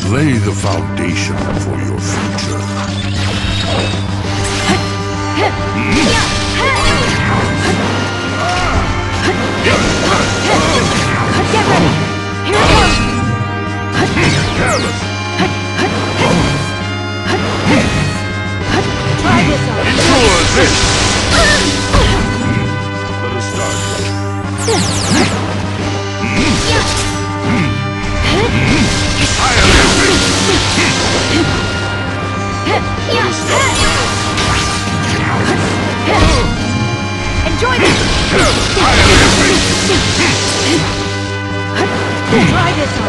Lay the foundation for your future. Get ready! Here it comes! Careless! Try this on! Endure this! Let us start. Higher every! Let us start. Enjoy this! Higher every! Try this on!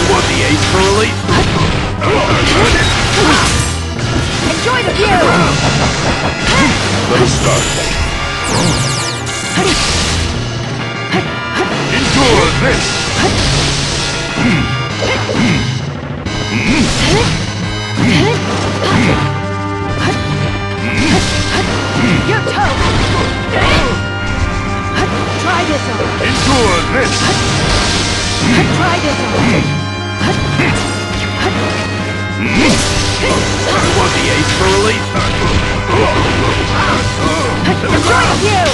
Want the ace for relief? Enjoy the view! Let us start. Endure this! Your toe! Try this on! Endure this! Try this on! Want the ace for relief? Enjoy the view!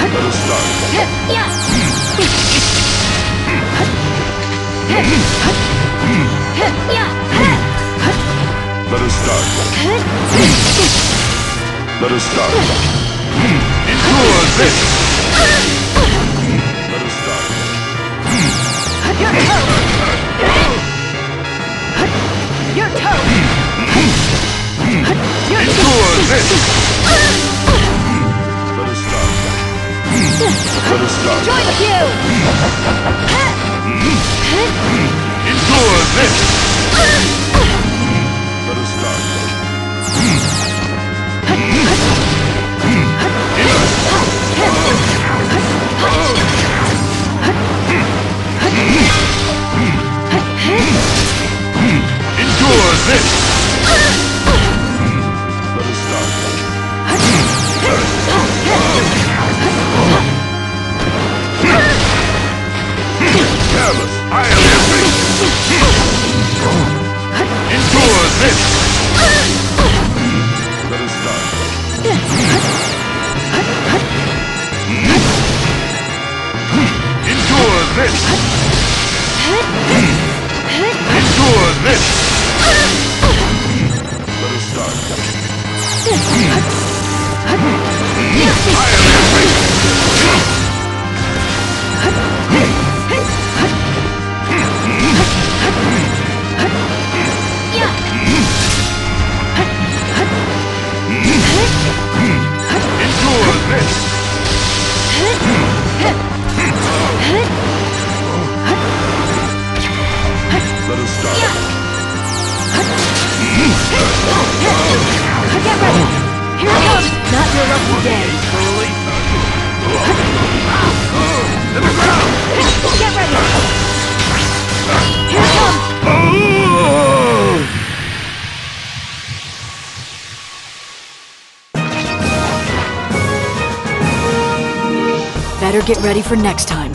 Let us start. Let us start. Let us start. Endure this! Let us start. Your toe! Your toe! Your Endure this! Let us start. Let us start. Enjoy the view! Endure this! Let us start. Endure this! Let us start. Careless! I am every! Endure this! Let us start. Endure this! Endure this! Let us start. I am every! Endure this! Let us start. Get ready! Here it comes! Not your lucky day! To the ground! Get ready! Here it comes! Better get ready for next time.